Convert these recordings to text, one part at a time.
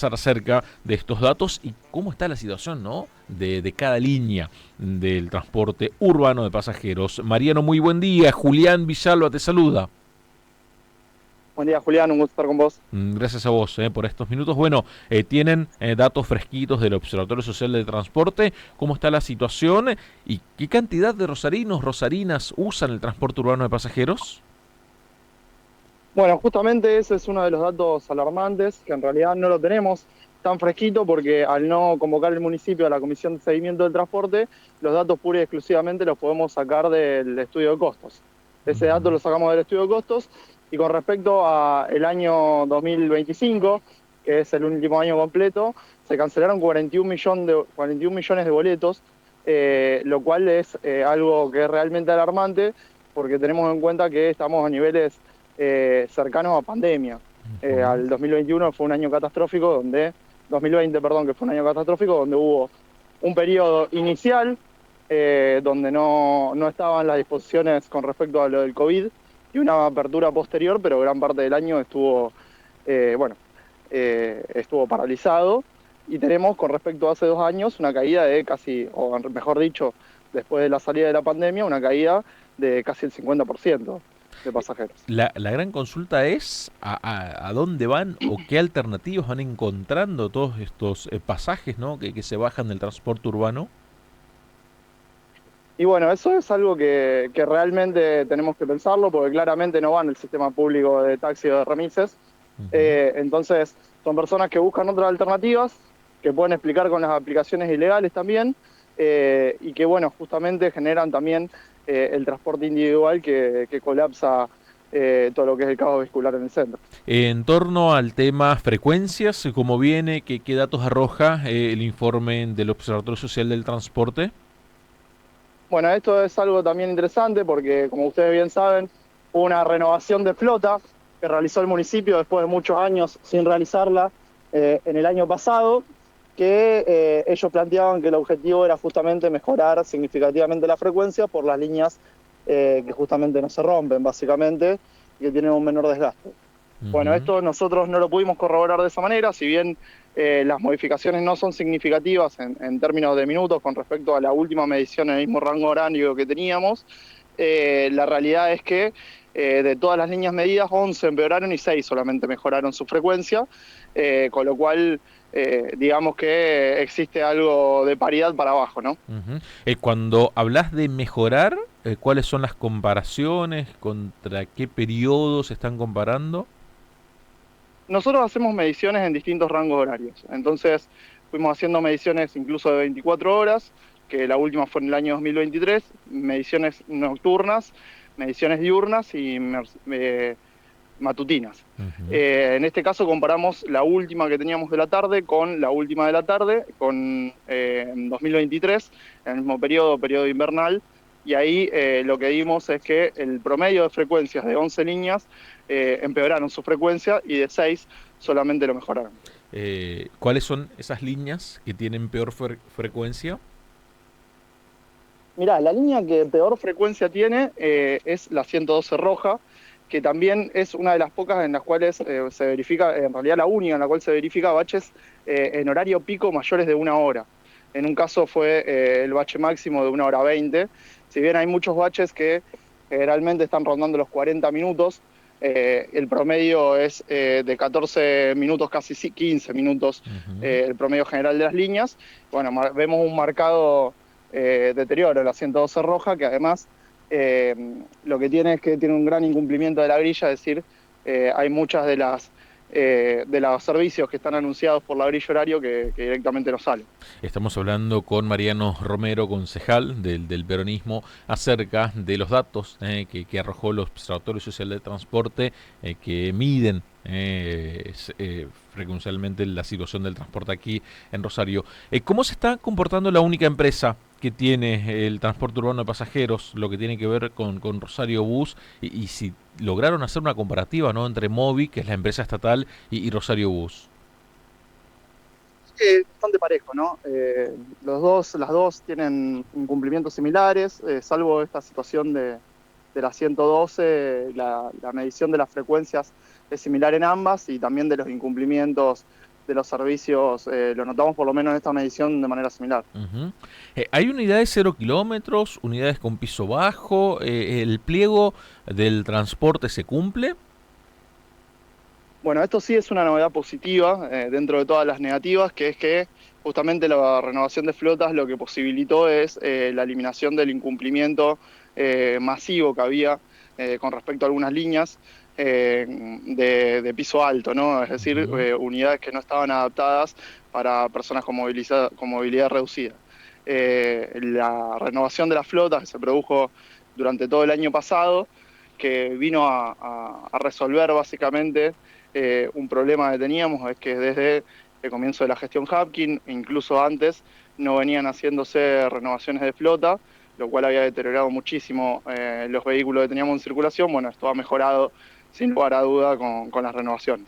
conversar acerca de estos datos y cómo está la situación, ¿no?, de cada línea del transporte urbano de pasajeros. Mariano, muy buen día. Julián Villalba te saluda. Buen día, Julián, un gusto estar con vos. Gracias a vos por estos minutos. Bueno, tienen datos fresquitos del Observatorio Social del Transporte, cómo está la situación y qué cantidad de rosarinos, rosarinas usan el transporte urbano de pasajeros. Bueno, justamente ese es uno de los datos alarmantes, que en realidad no lo tenemos tan fresquito porque al no convocar el municipio a la Comisión de Seguimiento del Transporte, los datos pura y exclusivamente los podemos sacar del estudio de costos. Ese dato lo sacamos del estudio de costos y con respecto al año 2025, que es el último año completo, se cancelaron 41 millones de boletos, lo cual es algo que es realmente alarmante porque tenemos en cuenta que estamos a niveles cercanos a pandemia. Al 2021 fue un año catastrófico donde, 2020, perdón, que fue un año catastrófico donde hubo un periodo inicial donde no estaban las disposiciones con respecto a lo del COVID y una apertura posterior, pero gran parte del año estuvo, bueno, estuvo paralizado y tenemos con respecto a hace 2 años una caída de casi, o mejor dicho, después de la salida de la pandemia, una caída de casi el 50% de pasajeros. La gran consulta es a dónde van o qué alternativas van encontrando todos estos pasajes, ¿no?, que se bajan del transporte urbano. Y bueno, eso es algo que realmente tenemos que pensarlo, porque claramente no va en el sistema público de taxi o de remises. Ujú. Entonces, son personas que buscan otras alternativas, que pueden explicar con las aplicaciones ilegales también, y que, bueno, justamente generan también el transporte individual que colapsa todo lo que es el caos vehicular en el centro. En torno al tema frecuencias, ¿cómo viene? ¿Qué datos arroja el informe del Observatorio Social del Transporte? Bueno, esto es algo también interesante porque, como ustedes bien saben, hubo una renovación de flota que realizó el municipio después de muchos años sin realizarla en el año pasado, que ellos planteaban que el objetivo era justamente mejorar significativamente la frecuencia por las líneas que justamente no se rompen, básicamente, y que tienen un menor desgaste. Bueno, Ujú. esto nosotros no lo pudimos corroborar de esa manera, si bien las modificaciones no son significativas en términos de minutos con respecto a la última medición en el mismo rango horario que teníamos. La realidad es que de todas las líneas medidas, 11 empeoraron y 6 solamente mejoraron su frecuencia, con lo cual digamos que existe algo de paridad para abajo, ¿no? Ujú. Cuando hablas de mejorar, ¿cuáles son las comparaciones? ¿Contra qué periodos se están comparando? Nosotros hacemos mediciones en distintos rangos horarios, entonces fuimos haciendo mediciones incluso de 24 horas, que la última fue en el año 2023, mediciones nocturnas, mediciones diurnas y matutinas. Ujú. En este caso comparamos la última que teníamos de la tarde con la última de la tarde, con en 2023, en el mismo periodo invernal, y ahí lo que vimos es que el promedio de frecuencias de 11 líneas empeoraron su frecuencia y de 6 solamente lo mejoraron. ¿Cuáles son esas líneas que tienen peor frecuencia? Mirá, la línea que peor frecuencia tiene es la 112 roja, que también es una de las pocas en las cuales se verifica, en realidad la única en la cual se verifica baches en horario pico mayores de 1 hora. En un caso fue el bache máximo de 1 hora 20. Si bien hay muchos baches que generalmente están rondando los 40 minutos, el promedio es de 14 minutos, casi 15 minutos, Ujú. el promedio general de las líneas. Bueno, vemos un marcado deterioro en la 112 roja, que además eh, lo que tiene es que tiene un gran incumplimiento de la grilla, es decir, hay muchas de los servicios que están anunciados por la grilla horario que directamente no salen. Estamos hablando con Mariano Romero, concejal del peronismo, acerca de los datos que arrojó el Observatorio Social de Transporte, que miden frecuencialmente la situación del transporte aquí en Rosario. ¿Cómo se está comportando la única empresa que tiene el transporte urbano de pasajeros, lo que tiene que ver con Rosario Bus, y si lograron hacer una comparativa, ¿no?, entre Movi, que es la empresa estatal, y Rosario Bus? Bastante parejo, ¿no? Las dos tienen incumplimientos similares, salvo esta situación de la 112, la medición de las frecuencias es similar en ambas y también de los incumplimientos de los servicios, lo notamos por lo menos en esta medición de manera similar. Ujú. ¿Hay unidades 0 kilómetros, unidades con piso bajo? ¿El pliego del transporte se cumple? Bueno, esto sí es una novedad positiva dentro de todas las negativas, que es que justamente la renovación de flotas lo que posibilitó es la eliminación del incumplimiento masivo que había con respecto a algunas líneas de piso alto, ¿no? Es decir, Ujú. unidades que no estaban adaptadas para personas con movilidad reducida. La renovación de la flota que se produjo durante todo el año pasado, que vino a resolver básicamente un problema que teníamos, es que desde el comienzo de la gestión Hapkin, incluso antes, no venían haciéndose renovaciones de flota, lo cual había deteriorado muchísimo los vehículos que teníamos en circulación. Bueno, esto ha mejorado sin lugar a duda con las renovaciones.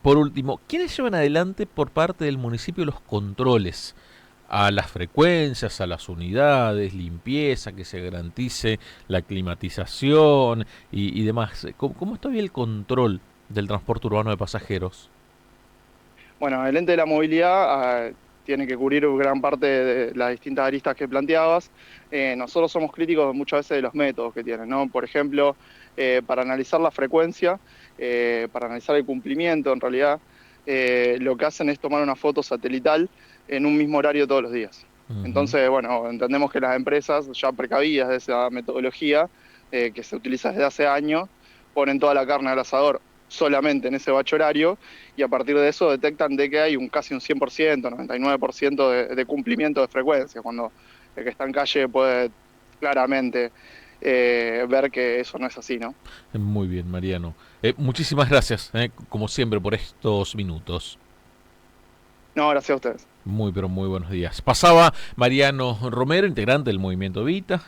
Por último, ¿quiénes llevan adelante por parte del municipio los controles a las frecuencias, a las unidades, limpieza, que se garantice la climatización y demás? ¿Cómo está bien el control del transporte urbano de pasajeros? Bueno, el ente de la movilidad tiene que cubrir gran parte de las distintas aristas que planteabas. Nosotros somos críticos muchas veces de los métodos que tienen, ¿no? Por ejemplo, para analizar la frecuencia, para analizar el cumplimiento, en realidad, lo que hacen es tomar una foto satelital en un mismo horario todos los días. Ujú. Entonces, bueno, entendemos que las empresas, ya precavidas de esa metodología, que se utiliza desde hace años, ponen toda la carne al asador solamente en ese bache horario, y a partir de eso detectan de que hay casi un 100%, 99% de cumplimiento de frecuencia, cuando el que está en calle puede claramente ver que eso no es así, ¿no? Muy bien, Mariano. Muchísimas gracias, como siempre, por estos minutos. No, gracias a ustedes. Muy, pero muy buenos días. Pasaba Mariano Romero, integrante del Movimiento Vita,